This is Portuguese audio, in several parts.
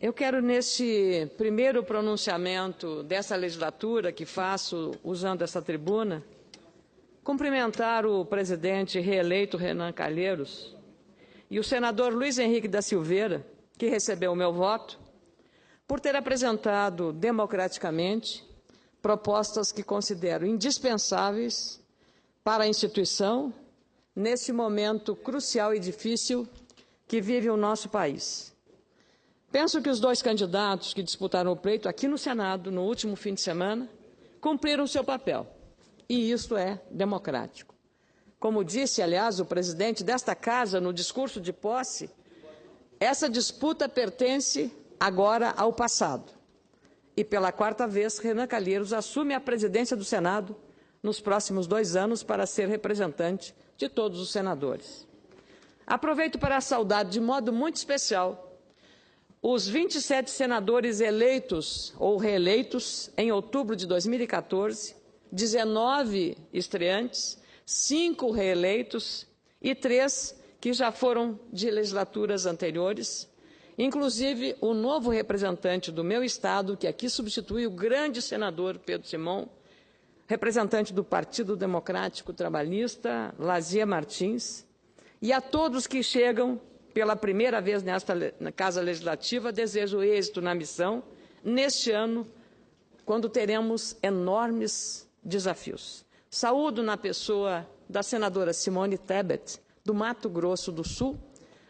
Eu quero, neste primeiro pronunciamento dessa legislatura que faço usando essa tribuna, cumprimentar o presidente reeleito Renan Calheiros e o senador Luiz Henrique da Silveira, que recebeu o meu voto, por ter apresentado democraticamente propostas que considero indispensáveis para a instituição nesse momento crucial e difícil que vive o nosso país. Penso que os dois candidatos que disputaram o pleito aqui no Senado, no último fim de semana, cumpriram seu papel. E isto é democrático. Como disse, aliás, o presidente desta Casa no discurso de posse, essa disputa pertence agora ao passado. E pela quarta vez, Renan Calheiros assume a presidência do Senado nos próximos 2 anos para ser representante de todos os senadores. Aproveito para saudar de modo muito especial os 27 senadores eleitos ou reeleitos em outubro de 2014, 19 estreantes, 5 reeleitos e 3 que já foram de legislaturas anteriores, inclusive o novo representante do meu estado, que aqui substitui o grande senador Pedro Simão, representante do Partido Democrático Trabalhista, Lazia Martins, e a todos que chegam pela primeira vez nesta Casa Legislativa, desejo êxito na missão, neste ano, quando teremos enormes desafios. Saúdo na pessoa da senadora Simone Tebet, do Mato Grosso do Sul,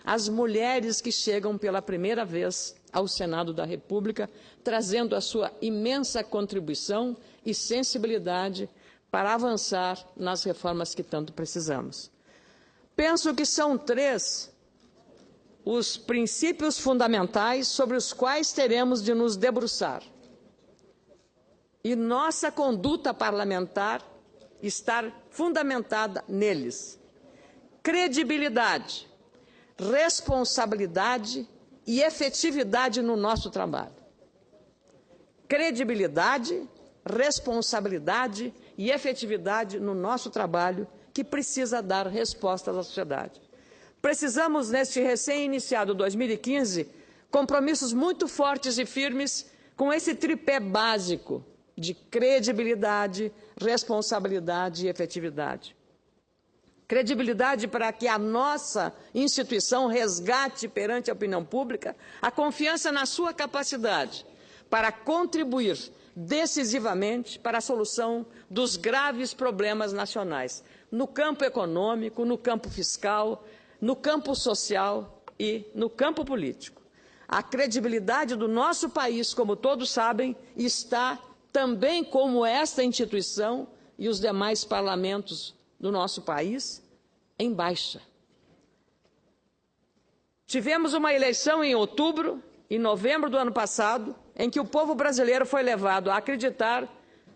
as mulheres que chegam pela primeira vez ao Senado da República, trazendo a sua imensa contribuição e sensibilidade para avançar nas reformas que tanto precisamos. Penso que são 3 os princípios fundamentais sobre os quais teremos de nos debruçar. E nossa conduta parlamentar estar fundamentada neles. Credibilidade, responsabilidade e efetividade no nosso trabalho. Credibilidade, responsabilidade e efetividade no nosso trabalho, que precisa dar respostas à sociedade. Precisamos, neste recém-iniciado 2015, compromissos muito fortes e firmes com esse tripé básico de credibilidade, responsabilidade e efetividade. Credibilidade para que a nossa instituição resgate perante a opinião pública a confiança na sua capacidade para contribuir decisivamente para a solução dos graves problemas nacionais, no campo econômico, no campo fiscal, no campo social e no campo político. A credibilidade do nosso país, como todos sabem, está também como esta instituição e os demais parlamentos do nosso país em baixa. Tivemos uma eleição em outubro e novembro do ano passado, em que o povo brasileiro foi levado a acreditar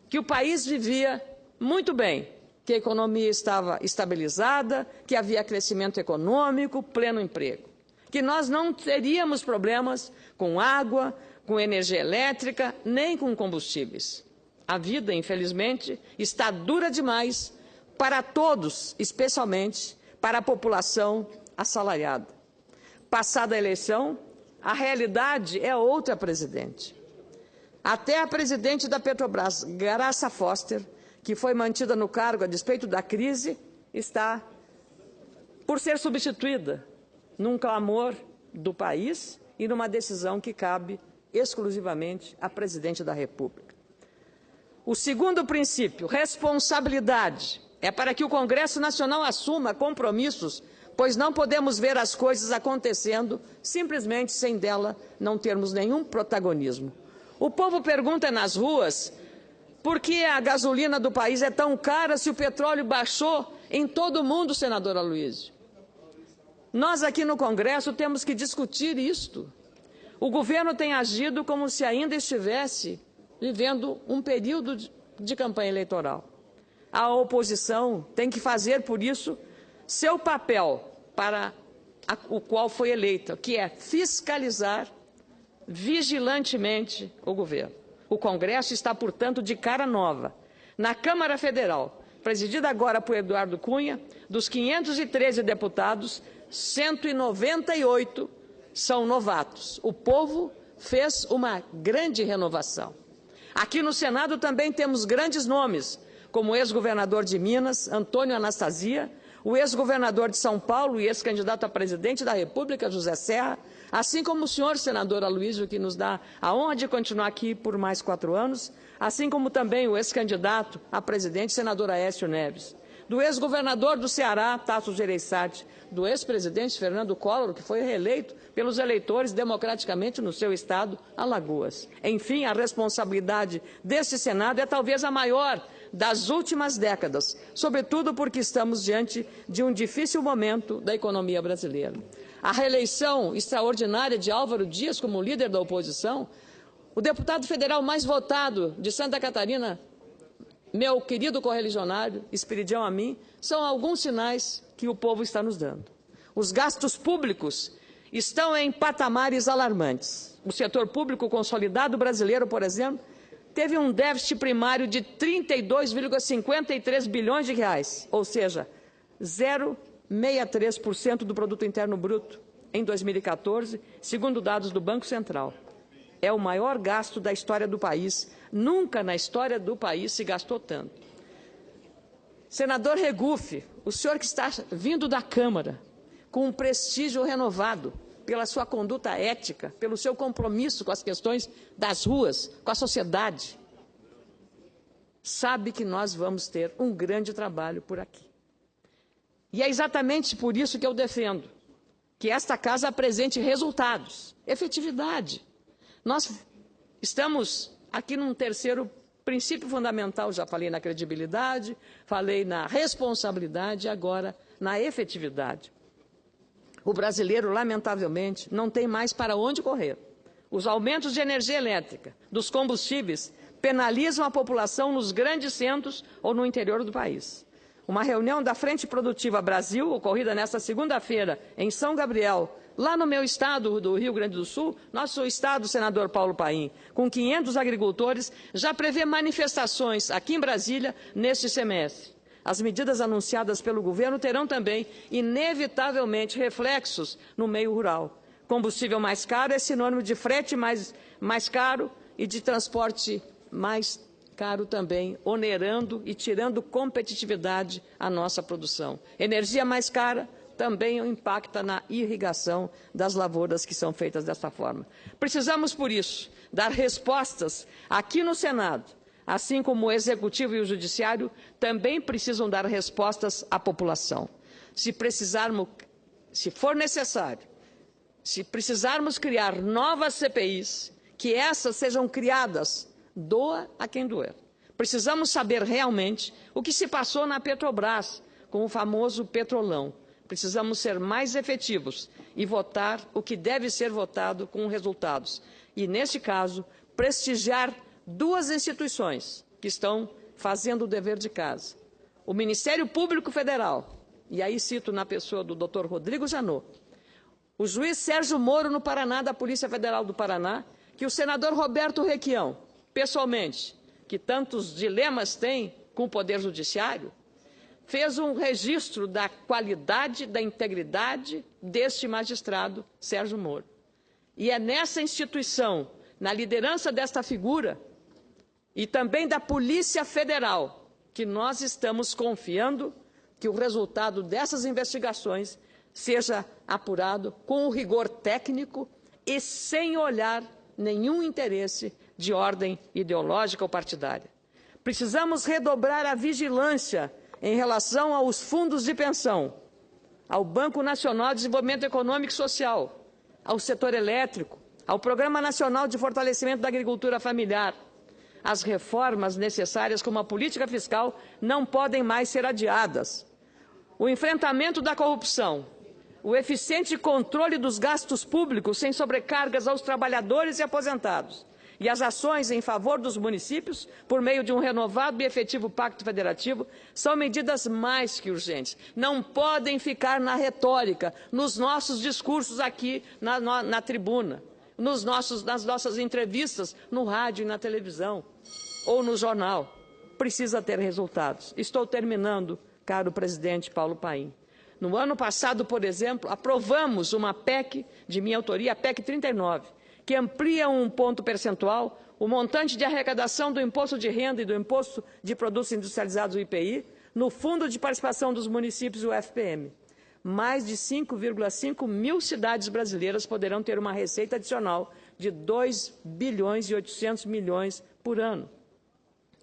que o país vivia muito bem, que a economia estava estabilizada, que havia crescimento econômico, pleno emprego, que nós não teríamos problemas com água, com energia elétrica, nem com combustíveis. A vida, infelizmente, está dura demais para todos, especialmente para a população assalariada. Passada a eleição, a realidade é outra, presidente. Até a presidente da Petrobras, Graça Foster, que foi mantida no cargo a despeito da crise, está por ser substituída num clamor do país e numa decisão que cabe exclusivamente à presidente da República. O segundo princípio, responsabilidade, é para que o Congresso Nacional assuma compromissos, pois não podemos ver as coisas acontecendo simplesmente sem dela não termos nenhum protagonismo. O povo pergunta nas ruas por que a gasolina do país é tão cara se o petróleo baixou em todo o mundo, senador Aloysio. Nós aqui no Congresso temos que discutir isto. O governo tem agido como se ainda estivesse vivendo um período de campanha eleitoral. A oposição tem que fazer, por isso, seu papel para o qual foi eleita, que é fiscalizar vigilantemente o governo. O Congresso está, portanto, de cara nova. Na Câmara Federal, presidida agora por Eduardo Cunha, dos 513 deputados, 198 são novatos. O povo fez uma grande renovação. Aqui no Senado também temos grandes nomes, como o ex-governador de Minas, Antônio Anastasia, o ex-governador de São Paulo e ex-candidato a presidente da República, José Serra, assim como o senhor senador Aloysio, que nos dá a honra de continuar aqui por mais 4 anos, assim como também o ex-candidato a presidente, senador Aécio Neves, do ex-governador do Ceará, Tasso Gereissati, do ex-presidente Fernando Collor, que foi reeleito pelos eleitores democraticamente no seu estado, Alagoas. Enfim, a responsabilidade deste Senado é talvez a maior das últimas décadas, sobretudo porque estamos diante de um difícil momento da economia brasileira. A reeleição extraordinária de Álvaro Dias como líder da oposição, o deputado federal mais votado de Santa Catarina, meu querido correligionário, Esperidião Amin, são alguns sinais que o povo está nos dando. Os gastos públicos estão em patamares alarmantes. O setor público consolidado brasileiro, por exemplo, teve um déficit primário de 32,53 bilhões de reais, ou seja, 0,63% do produto interno bruto em 2014, segundo dados do Banco Central. É o maior gasto da história do país. Nunca na história do país se gastou tanto. Senador Regufe, o senhor que está vindo da Câmara com um prestígio renovado pela sua conduta ética, pelo seu compromisso com as questões das ruas, com a sociedade, sabe que nós vamos ter um grande trabalho por aqui. E é exatamente por isso que eu defendo que esta casa apresente resultados, efetividade. Nós estamos aqui num terceiro princípio fundamental, já falei na credibilidade, falei na responsabilidade, agora na efetividade. O brasileiro, lamentavelmente, não tem mais para onde correr. Os aumentos de energia elétrica, dos combustíveis, penalizam a população nos grandes centros ou no interior do país. Uma reunião da Frente Produtiva Brasil, ocorrida nesta segunda-feira em São Gabriel, lá no meu estado do Rio Grande do Sul, nosso estado, senador Paulo Paim, com 500 agricultores, já prevê manifestações aqui em Brasília neste semestre. As medidas anunciadas pelo governo terão também, inevitavelmente, reflexos no meio rural. Combustível mais caro é sinônimo de frete mais caro e de transporte mais caro também, onerando e tirando competitividade à nossa produção. Energia mais cara também impacta na irrigação das lavouras que são feitas desta forma. Precisamos, por isso, dar respostas aqui no Senado, assim como o Executivo e o Judiciário também precisam dar respostas à população. Se for necessário, se precisarmos criar novas CPIs, que essas sejam criadas, doa a quem doer. Precisamos saber realmente o que se passou na Petrobras, com o famoso Petrolão. Precisamos ser mais efetivos e votar o que deve ser votado com resultados. E, neste caso, prestigiar 2 instituições que estão fazendo o dever de casa. O Ministério Público Federal, e aí cito na pessoa do Dr. Rodrigo Janot, o juiz Sérgio Moro, no Paraná, da Polícia Federal do Paraná, que o senador Roberto Requião, pessoalmente, que tantos dilemas tem com o Poder Judiciário, fez um registro da qualidade, da integridade deste magistrado, Sérgio Moro. E é nessa instituição, na liderança desta figura, e também da Polícia Federal, que nós estamos confiando que o resultado dessas investigações seja apurado com o rigor técnico e sem olhar nenhum interesse de ordem ideológica ou partidária. Precisamos redobrar a vigilância em relação aos fundos de pensão, ao Banco Nacional de Desenvolvimento Econômico e Social, ao setor elétrico, ao Programa Nacional de Fortalecimento da Agricultura Familiar. As reformas necessárias como a política fiscal não podem mais ser adiadas. O enfrentamento da corrupção, o eficiente controle dos gastos públicos sem sobrecargas aos trabalhadores e aposentados, e as ações em favor dos municípios, por meio de um renovado e efetivo pacto federativo, são medidas mais que urgentes. Não podem ficar na retórica, nos nossos discursos aqui na tribuna, nas nossas entrevistas no rádio e na televisão, ou no jornal. Precisa ter resultados. Estou terminando, caro presidente Paulo Paim. No ano passado, por exemplo, aprovamos uma PEC de minha autoria, a PEC 39, que amplia 1 ponto percentual o montante de arrecadação do Imposto de Renda e do Imposto de Produtos Industrializados, o IPI, no Fundo de Participação dos Municípios, o FPM. Mais de 5,5 mil cidades brasileiras poderão ter uma receita adicional de 2 bilhões e 800 milhões por ano,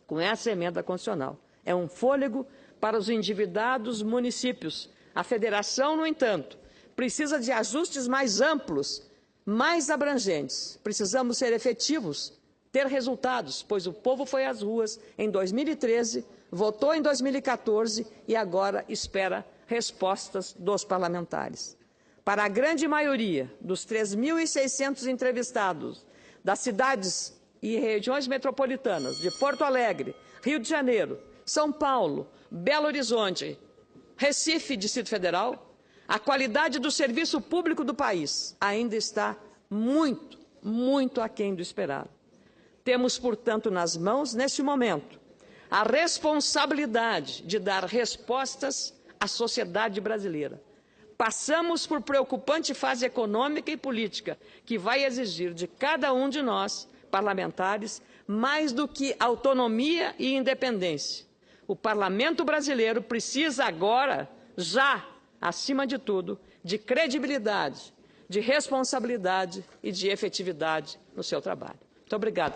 com essa emenda constitucional. É um fôlego para os endividados municípios. A federação, no entanto, precisa de ajustes mais amplos, mais abrangentes. Precisamos ser efetivos, ter resultados, pois o povo foi às ruas em 2013, votou em 2014 e agora espera respostas dos parlamentares. Para a grande maioria dos 3.600 entrevistados das cidades e regiões metropolitanas de Porto Alegre, Rio de Janeiro, São Paulo, Belo Horizonte, Recife, Distrito Federal, a qualidade do serviço público do país ainda está muito, muito aquém do esperado. Temos, portanto, nas mãos, neste momento, a responsabilidade de dar respostas à sociedade brasileira. Passamos por preocupante fase econômica e política, que vai exigir de cada um de nós, parlamentares, mais do que autonomia e independência. O parlamento brasileiro precisa agora, já, acima de tudo, de credibilidade, de responsabilidade e de efetividade no seu trabalho. Muito obrigada.